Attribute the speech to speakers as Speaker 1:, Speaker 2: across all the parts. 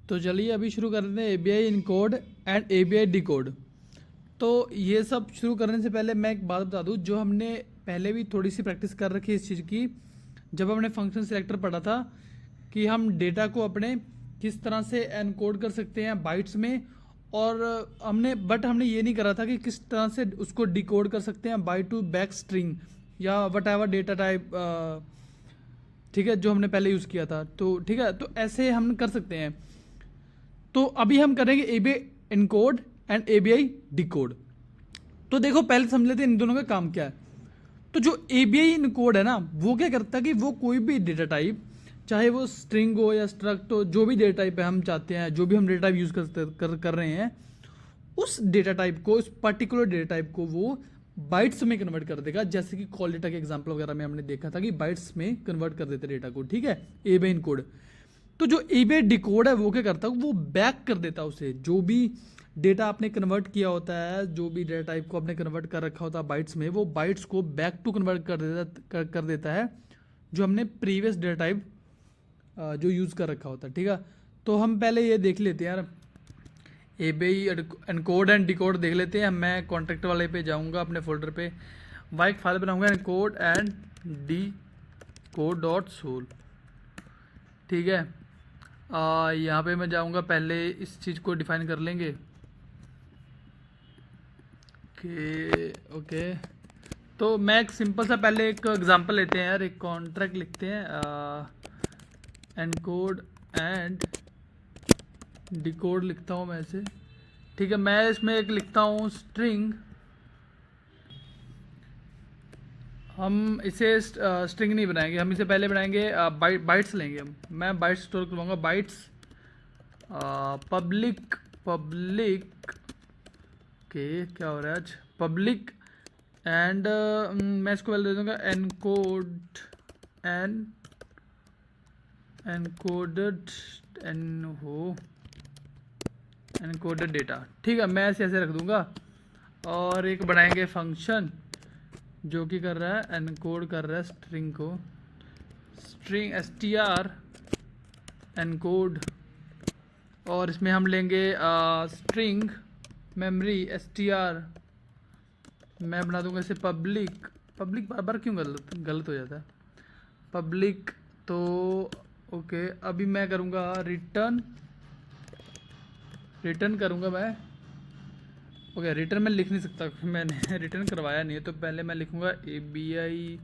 Speaker 1: तो चलिए अभी शुरू करते हैं ABI encode and ABI decode. तो ये सब शुरू करने से पहले मैं एक बात बता दूं, जो हमने पहले भी थोड़ी सी प्रैक्टिस कर रखी है इस चीज़ की। जब हमने फंक्शन सिलेक्टर पढ़ा था कि हम डेटा को अपने किस तरह से एनकोड कर सकते हैं बाइट्स में, और हमने ये नहीं करा था कि किस तरह से उसको डिकोड कर सकते हैं बाइट टू बैक स्ट्रिंग या वट एवर डेटा टाइप, ठीक है, जो हमने पहले यूज़ किया था। तो ठीक है, तो ऐसे हम कर सकते हैं। तो अभी हम करेंगे ABI encode and ABI decode. तो देखो पहले समझ लेते हैं इन दोनों का काम क्या है। तो जो ABI इनकोड है ना, वो क्या करता है कि वो कोई भी डेटा टाइप, चाहे वो स्ट्रिंग हो या स्ट्रक्ट हो, जो भी डेटा टाइप है हम चाहते हैं, जो भी हम डेटा टाइप यूज़ कर रहे हैं, उस डेटा टाइप को, उस पर्टिकुलर डेटा टाइप को वो बाइट्स में कन्वर्ट कर देगा। जैसे कि कॉल डेटा के एग्जाम्पल वगैरह में हमने देखा था कि बाइट्स में कन्वर्ट कर देते डेटा को, ठीक है, ABI इनकोड। तो जो ABI डिकोड है वो क्या करता है, वो बैक कर देता है उसे, जो भी डेटा आपने कन्वर्ट किया होता है, जो भी डेटा टाइप को आपने कन्वर्ट कर रखा होता है बाइट्स में, वो बाइट्स को बैक टू कन्वर्ट कर देता है जो हमने प्रीवियस डेटा टाइप जो यूज़ कर रखा होता है, ठीक है। तो हम पहले ये देख लेते हैं यार, ABI एनकोड एंड डिकोड देख लेते हैं। मैं कॉन्ट्रैक्ट वाले पे जाऊंगा, अपने फोल्डर पे वहाँ एक फाइल बनाऊंगा, encode and decode dot sol, ठीक है। यहाँ पे मैं जाऊंगा, पहले इस चीज़ को डिफाइन कर लेंगे कि ओके। तो मैं एक सिंपल सा पहले एक एग्जांपल लेते हैं यार, एक कॉन्ट्रैक्ट लिखते हैं, एनकोड एंड डिकोड लिखता हूँ मैं इसे, ठीक है। मैं इसमें एक लिखता हूँ स्ट्रिंग, हम इसे स्ट्रिंग नहीं बनाएंगे, हम इसे पहले बनाएंगे बाइट्स लेंगे हम। मैं बाइट्स स्टोर करवाऊंगा, बाइट्स पब्लिक के क्या हो रहा है आज, पब्लिक एंड मैं इसको पहले दे दूँगा encode and encoded encoded data, ठीक है। मैं ऐसे रख दूँगा। और एक बनाएंगे फंक्शन जो कि कर रहा है, एनकोड कर रहा है स्ट्रिंग को, स्ट्रिंग str एनकोड, और इसमें हम लेंगे स्ट्रिंग मेमोरी str। मैं बना दूंगा इसे पब्लिक बार बार क्यों गलत हो जाता है, पब्लिक। तो ओके, अभी मैं करूँगा रिटर्न करूँगा मैं, ओके। रिटर्न मैं लिख नहीं सकता, मैंने रिटर्न करवाया नहीं है, तो पहले मैं लिखूँगा ABI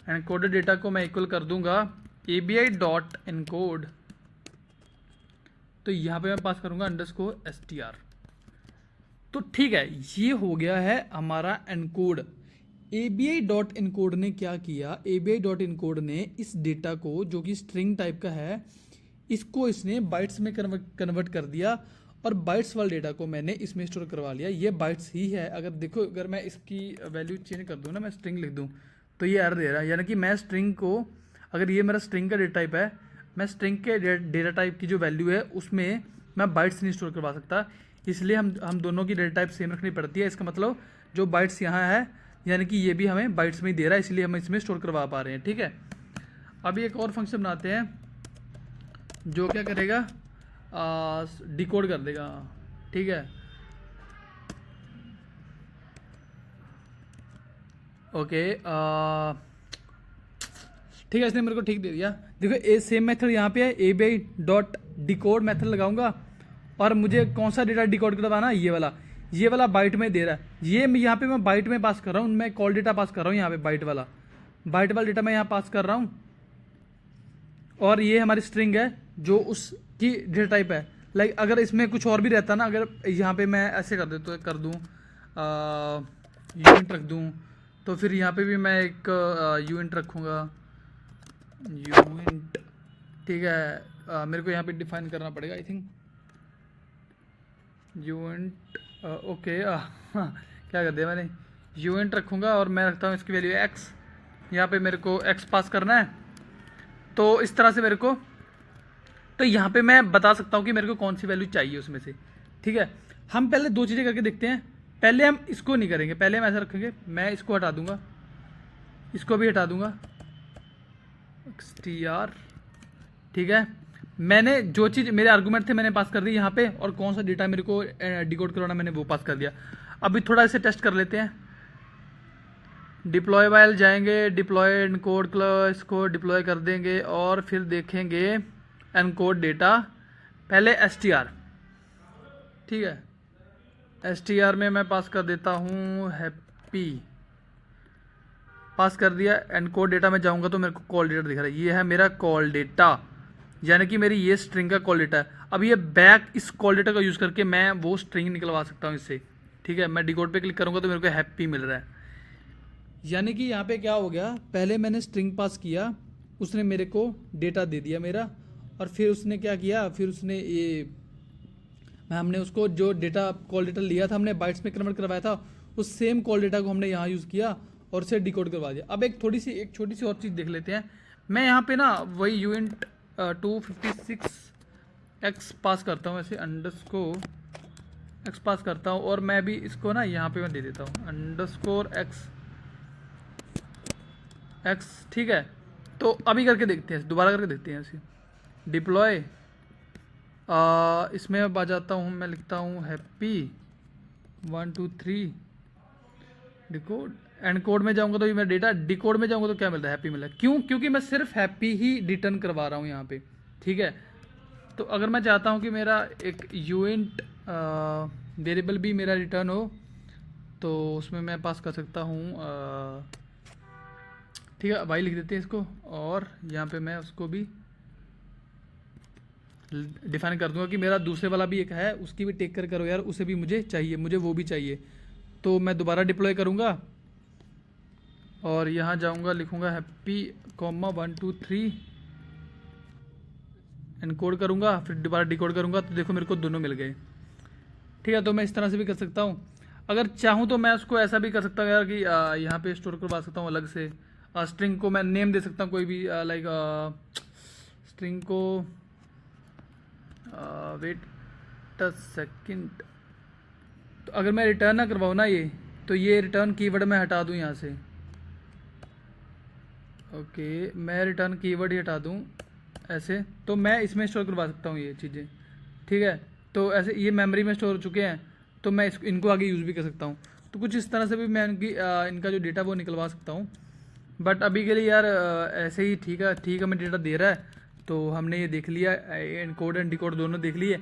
Speaker 1: एनकोडेड डेटा को मैं इक्वल कर दूँगा ABI डॉट एनकोड। तो यहाँ पे मैं पास करूँगा _str। तो ठीक है, ये हो गया है हमारा एनकोड। ABI डॉट इनकोड ने क्या किया, ABI डॉट इनकोड ने इस डेटा को, जो कि स्ट्रिंग टाइप का है, इसको इसने बाइट्स में कन्वर्ट कर दिया, और बाइट्स वाले डेटा को मैंने इसमें स्टोर करवा लिया। ये बाइट्स ही है। अगर देखो, अगर मैं इसकी वैल्यू चेंज कर दूँ ना, मैं स्ट्रिंग लिख दूँ, तो ये एरर दे रहा है। यानी कि मैं स्ट्रिंग को, अगर ये मेरा स्ट्रिंग का डेटा टाइप है, मैं स्ट्रिंग के डेटा टाइप की जो वैल्यू है उसमें मैं बाइट्स नहीं स्टोर करवा सकता। इसलिए हम दोनों की डेटा टाइप सेम रखनी पड़ती है। इसका मतलब जो बाइट्स यहाँ है, यानी कि ये भी हमें बाइट्स में ही दे रहा है, इसलिए हम इसमें स्टोर करवा पा रहे हैं, ठीक है। अभी एक और फंक्शन बनाते हैं जो क्या करेगा, डिकोड कर देगा, ठीक है। ओके, ठीक है, इसने मेरे को ठीक दे दिया। देखो ए सेम मेथड यहाँ पे है, ABI डॉट डिकोड मेथड लगाऊंगा, और मुझे कौन सा डेटा डिकोड करवाना है, ये वाला बाइट में दे रहा है। ये यहाँ पे मैं बाइट में पास कर रहा हूँ, मैं कॉल डेटा पास कर रहा हूँ यहाँ पे, बाइट वाला डेटा मैं यहाँ पास कर रहा हूँ। और ये हमारी स्ट्रिंग है जो उसकी डेटा टाइप है। लाइक अगर इसमें कुछ और भी रहता ना, अगर यहाँ पे मैं ऐसे कर दूँ यूनिट रख दूँ, तो फिर यहाँ पे भी मैं एक यूनिट रखूँगा, यूनिट, ठीक है। मेरे को यहाँ पे डिफाइन करना पड़ेगा, आई थिंक यूनिट, ओके। क्या कर दिया मैंने, यूनिट रखूँगा, और मैं रखता हूँ इसकी वैल्यू x। यहाँ पे मेरे को x पास करना है, तो इस तरह से मेरे को, तो यहाँ पे मैं बता सकता हूँ कि मेरे को कौन सी वैल्यू चाहिए उसमें से, ठीक है। हम पहले दो चीज़ें करके देखते हैं। पहले हम इसको नहीं करेंगे, पहले हम ऐसा रखेंगे, मैं इसको हटा दूंगा, इसको भी हटा दूंगा str, ठीक है। मैंने जो चीज़ मेरे आर्गूमेंट थे मैंने पास कर दी यहाँ पे, और कौन सा डेटा मेरे को डिकोड करवाना मैंने वो पास कर दिया। अभी थोड़ा इसे टेस्ट कर लेते हैं। डिप्लॉय वाइल जाएंगे, डिप्लॉय एनकोड क्लास को डिप्लॉय कर देंगे और फिर देखेंगे एनकोड डेटा। पहले str, ठीक है, str में मैं पास कर देता हूँ हैप्पी, पास कर दिया। एनकोड डेटा में जाऊँगा तो मेरे को कॉल डेटा दिख रहा है, ये है मेरा कॉल डेटा, यानी कि मेरी ये स्ट्रिंग का कॉल डेटा है। अब ये बैक इस कॉल डेटा का यूज़ करके मैं वो स्ट्रिंग निकलवा सकता हूँ इससे, ठीक है। मैं डिकोड पे क्लिक करूँगा तो मेरे को हैप्पी मिल रहा है, यानी कि यहाँ पे क्या हो गया, पहले मैंने स्ट्रिंग पास किया, उसने मेरे को डेटा दे दिया मेरा, और फिर उसने क्या किया, फिर उसने ये हमने उसको जो डेटा कॉल डेटा लिया था हमने बाइट्स में कन्वर्ट करवाया था, उस सेम कॉल डेटा को हमने यहाँ यूज़ किया और उसे डिकोड करवा दिया। अब एक छोटी सी और चीज़ देख लेते हैं। मैं यहाँ पे ना वही यूइंट 256x पास करता हूँ, ऐसे अंडरस्कोर x पास करता हूँ, और मैं भी इसको ना यहाँ पे मैं दे देता हूँ अंडरस्कोर x, ठीक है। तो अभी करके देखते हैं, दोबारा करके देखते हैं ऐसे। डिप्लॉय इसमें अब आ जाता हूँ, मैं लिखता हूँ हैप्पी 1 2 3 डिकोड। एनकोड में जाऊँगा तो ये मेरा डेटा, डिकोड में जाऊँगा तो क्या मिल रहा है, हैप्पी मिल रहा है। क्यों? क्योंकि मैं सिर्फ हैप्पी ही रिटर्न करवा रहा हूँ यहाँ पे, ठीक है। तो अगर मैं चाहता हूँ कि मेरा एक यूइंट वेरिएबल भी मेरा रिटर्न हो, तो उसमें मैं पास कर सकता हूँ, ठीक है, वाई लिख देते हैं इसको, और यहाँ पे मैं उसको भी डिफाइन कर दूंगा कि मेरा दूसरे वाला भी एक है, उसकी भी टेक कर करो यार, उसे भी मुझे चाहिए, मुझे वो भी चाहिए। तो मैं दोबारा डिप्लॉय करूँगा और यहाँ जाऊँगा, लिखूँगा हैप्पी 1 2 3 एनकोड करूँगा, फिर दोबारा डिकोड करूँगा, तो देखो मेरे को दोनों मिल गए, ठीक है। तो मैं इस तरह से भी कर सकता हूँ। अगर चाहूँ तो मैं उसको ऐसा भी कर सकता हूँ यार कि यहाँ पे स्टोर करवा सकता हूँ अलग से। स्ट्रिंग को मैं नेम दे सकता हूँ कोई भी, लाइक स्ट्रिंग को वेट अ सेकंड। तो अगर मैं रिटर्न ना करवाऊँ ना ये, तो ये रिटर्न कीवर्ड मैं हटा दूँ यहाँ से, ओके, मैं रिटर्न कीवर्ड ही हटा दूँ ऐसे, तो मैं इसमें स्टोर करवा सकता हूँ ये चीज़ें, ठीक है। तो ऐसे ये मेमोरी में स्टोर हो चुके हैं, तो मैं इनको आगे यूज़ भी कर सकता हूँ। तो कुछ इस तरह से भी मैं इनका जो डेटा वो निकलवा सकता हूँ। बट अभी के लिए यार ऐसे ही ठीक है, हमें डेटा दे रहा है, तो हमने ये देख लिया, एनकोड एंड डिकोड दोनों देख लिए।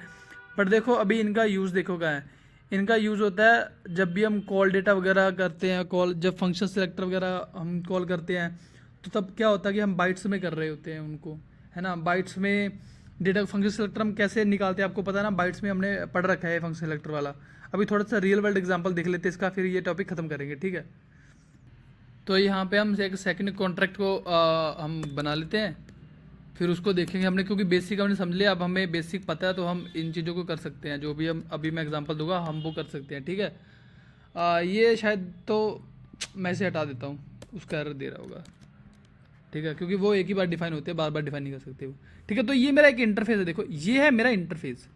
Speaker 1: पर देखो अभी इनका यूज़ देखो क्या है। इनका यूज़ होता है जब भी हम कॉल डेटा वगैरह करते हैं, जब फंक्शन सेलेक्टर वगैरह हम कॉल करते हैं, तो तब क्या होता है कि हम बाइट्स में कर रहे होते हैं उनको, है ना। बाइट्स में डेटा फंक्शन सेलेक्टर हम कैसे निकालते हैं आपको पता है ना, बाइट्स में हमने पढ़ रखा है फंक्शन सेलेक्टर वाला। अभी थोड़ा सा रियल वर्ल्ड एग्जांपल देख लेते हैं इसका, फिर ये टॉपिक खत्म करेंगे, ठीक है। तो यहाँ पे हम एक सेकंड कॉन्ट्रैक्ट को हम बना लेते हैं, फिर उसको देखेंगे हमने, क्योंकि बेसिक हमने समझ लिया, अब हमें बेसिक पता है तो हम इन चीज़ों को कर सकते हैं, जो भी हम अभी मैं एग्जांपल दूंगा हम वो कर सकते हैं, ठीक है। ये शायद तो मैं इसे हटा देता हूँ, उसका एरर दे रहा होगा, ठीक है, क्योंकि वो एक ही बार डिफाइन होते हैं, बार बार डिफाइन नहीं कर सकते वो, ठीक है। तो ये मेरा एक इंटरफेस है, देखो ये है मेरा इंटरफेस।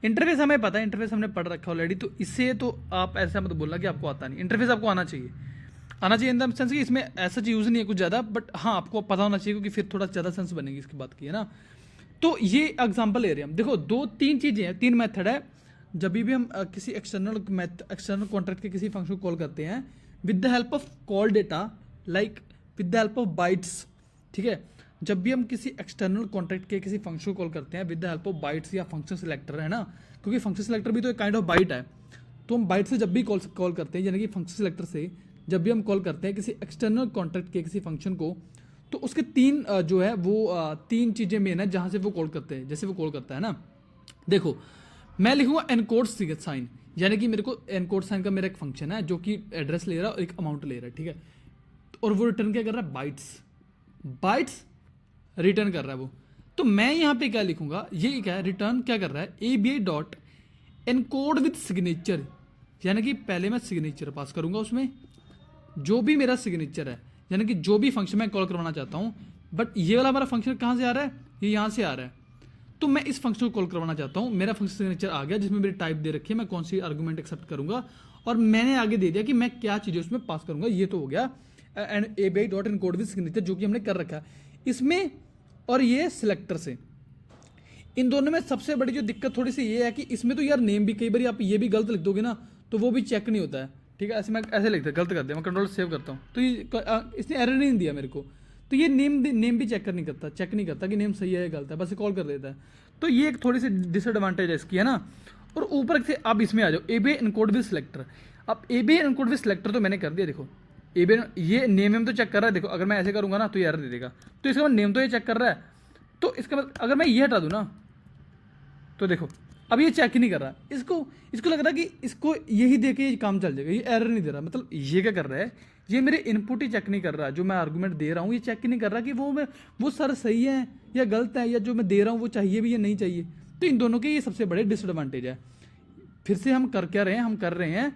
Speaker 1: इंटरफेस हमें पता है, इंटरफेस हमने पढ़ रखा ऑलरेडी, तो इससे तो आप ऐसा मत बोलना कि आपको आता नहीं। इंटरफेस आपको आना चाहिए इन द सेंस कि इसमें ऐसा यूज़ नहीं है कुछ ज़्यादा, बट हाँ आपको पता होना चाहिए, क्योंकि फिर थोड़ा ज़्यादा सेंस बनेगी इसकी बात की, है ना। तो ये एग्जांपल ले रहे हैं हम, देखो 2-3 चीज़ें हैं, 3 मेथड है। जब भी हम किसी एक्सटर्नल कॉन्ट्रैक्ट के किसी फंक्शन को कॉल करते हैं with the help of call data, like with the help of bytes, ठीक है। जब भी हम किसी एक्सटर्नल कॉन्ट्रैक्ट के किसी फंक्शन को कॉल करते हैं with the help of bytes या फंक्शन सिलेक्टर, है ना, क्योंकि फंक्शन सिलेक्टर भी तो एक काइंड ऑफ बाइट है। तो हम बाइट से जब भी कॉल करते हैं, यानी कि फंक्शन सिलेक्टर से जब भी हम कॉल करते हैं किसी एक्सटर्नल कॉन्ट्रैक्ट के किसी फंक्शन को, तो उसके 3 जो है वो 3 चीज़ें मेन है जहाँ से वो कॉल करते हैं, जैसे वो कॉल करता है ना। देखो मैं लिखूंगा एनकोड साइन, यानी कि मेरे को एनकोड साइन का मेरा एक फंक्शन है जो कि एड्रेस ले रहा है और एक अमाउंट ले रहा है, ठीक है। और वो रिटर्न क्या कर रहा है, बाइट्स रिटर्न कर रहा है वो। तो मैं यहाँ पे क्या लिखूंगा, ये क्या है, रिटर्न क्या कर रहा है, ABI dot encode with signature, यानी कि पहले मैं सिग्नेचर पास करूंगा उसमें, जो भी मेरा सिग्नेचर है, यानी कि जो भी फंक्शन मैं कॉल करवाना चाहता हूँ। बट ये वाला मेरा फंक्शन कहाँ से आ रहा है, ये यहाँ से आ रहा है, तो मैं इस फंक्शन को कॉल करवाना चाहता हूँ। मेरा फंक्शन सिग्नेचर आ गया जिसमें मेरी टाइप दे रखी है, मैं कौन सी आर्गूमेंट एक्सेप्ट करूंगा, और मैंने आगे दे दिया कि मैं क्या चीज़ें उसमें पास करूंगा। ये तो हो गया and ABI dot encode with signature, जो कि हमने कर रखा है इसमें। और ये सिलेक्टर से, इन दोनों में सबसे बड़ी जो दिक्कत थोड़ी सी ये है कि इसमें तो यार नेम भी कई बार आप ये भी गलत लिख दोगे ना तो वो भी चेक नहीं होता है। ठीक है, ऐसे मैं ऐसे लिखता गलत कर दिया, मैं कंट्रोल सेव करता हूँ तो ये इसने एरर नहीं दिया मेरे को, तो ये नेम भी चेक नहीं करता कि नेम सही है या गलत है, बस कॉल कर देता है। तो ये एक थोड़ी सी डिसएडवांटेज है इसकी, है ना। और ऊपर से अब इसमें आ जाओ एबीआई इनकोड विद सिलेक्टर। अब एबीआई इनकोड विद सिलेक्टर तो मैंने कर दिया, देखो एबीआई ये नेम तो चेक कर रहा है, देखो अगर मैं ऐसे करूंगा ना तो ये एरर दे देगा, तो इसका नेम तो ये चेक कर रहा है, तो इसका मतलब अगर मैं ये हटा दूँ ना तो देखो अब ये चेक ही नहीं कर रहा, इसको लग रहा है कि इसको यही दे के ये काम चल जाएगा, ये एरर नहीं दे रहा। मतलब ये क्या कर रहा है, ये मेरे इनपुट ही चेक नहीं कर रहा, जो मैं आर्गूमेंट दे रहा हूँ ये चेक ही नहीं कर रहा कि वो सर सही है या गलत है, या जो मैं दे रहा हूँ वो चाहिए भी या नहीं चाहिए। तो इन दोनों के ये सबसे बड़े डिसएडवांटेज है। फिर से हम कर क्या रहे हैं, हम कर रहे हैं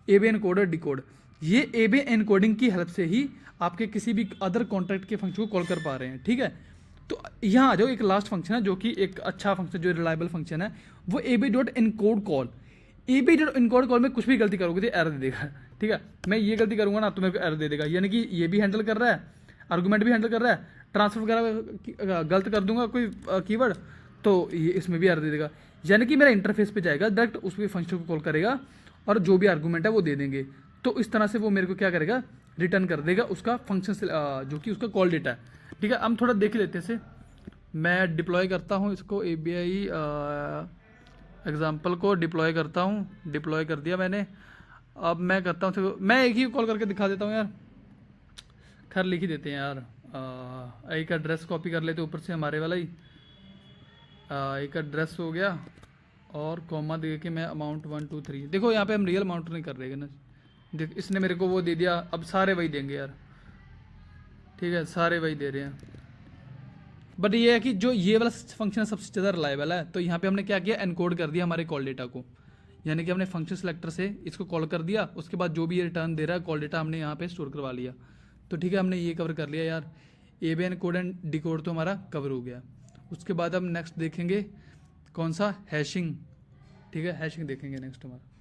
Speaker 1: एबीआई एनकोड और डिकोड। ये एबीआई एनकोडिंग की हेल्प से ही आपके किसी भी अदर कॉन्ट्रैक्ट के फंक्शन को कॉल कर पा रहे हैं। ठीक है, तो यहाँ आ जाओ, एक लास्ट फंक्शन है जो कि एक अच्छा फंक्शन, जो रिलायबल फंक्शन है, वो ABI dot encode call. ABI dot encode call में कुछ भी गलती करोगे तो एरर दे देगा। ठीक है, मैं ये गलती करूंगा ना तो मेरे को एरर दे देगा, यानी कि ये भी हैंडल कर रहा है, आर्गूमेंट भी हैंडल कर रहा है, ट्रांसफर वगैरह गलत कर दूंगा कोई कीवर्ड तो ये इसमें भी एरर दे देगा। यानी कि मेरा इंटरफेस पे जाएगा, डायरेक्ट उस फंक्शन को कॉल करेगा और जो भी आर्गूमेंट है वो दे देंगे। तो इस तरह से वो मेरे को क्या करेगा, रिटर्न कर देगा उसका फंक्शन जो कि उसका कॉल डेटा है। ठीक है, हम थोड़ा देख लेते हैं इसे। मैं डिप्लॉय करता हूँ इसको, एबीआई एग्जाम्पल को डिप्लॉय करता हूँ, डिप्लॉय कर दिया मैंने। अब मैं करता हूँ, मैं एक ही कॉल करके दिखा देता हूँ यार, खैर लिख ही देते हैं यार। एक एड्रेस कॉपी कर लेते ऊपर से हमारे वाला ही, एक एड्रेस हो गया और कॉमा दे के मैं अमाउंट 1 2 3। देखो यहाँ पे हम रियल अमाउंट नहीं कर रहे ना, देख इसने मेरे को वो दे दिया, अब सारे वही देंगे यार। ठीक है, सारे वही दे रहे हैं, बट ये है कि जो ये वाला फंक्शन है सबसे ज़्यादा रिलायबल है। तो यहाँ पे हमने क्या किया, एनकोड कर दिया हमारे कॉल डेटा को, यानी कि हमने फंक्शन सेलेक्टर से इसको कॉल कर दिया, उसके बाद जो भी ये रिटर्न दे रहा है कॉल डेटा हमने यहाँ पे स्टोर करवा लिया। तो ठीक है, हमने ये कवर कर लिया यार, एबीआई एनकोड एंड डिकोड तो हमारा कवर हो गया। उसके बाद हम नेक्स्ट देखेंगे कौन सा, हैशिंग। ठीक है, हैशिंग देखेंगे नेक्स्ट हमारा।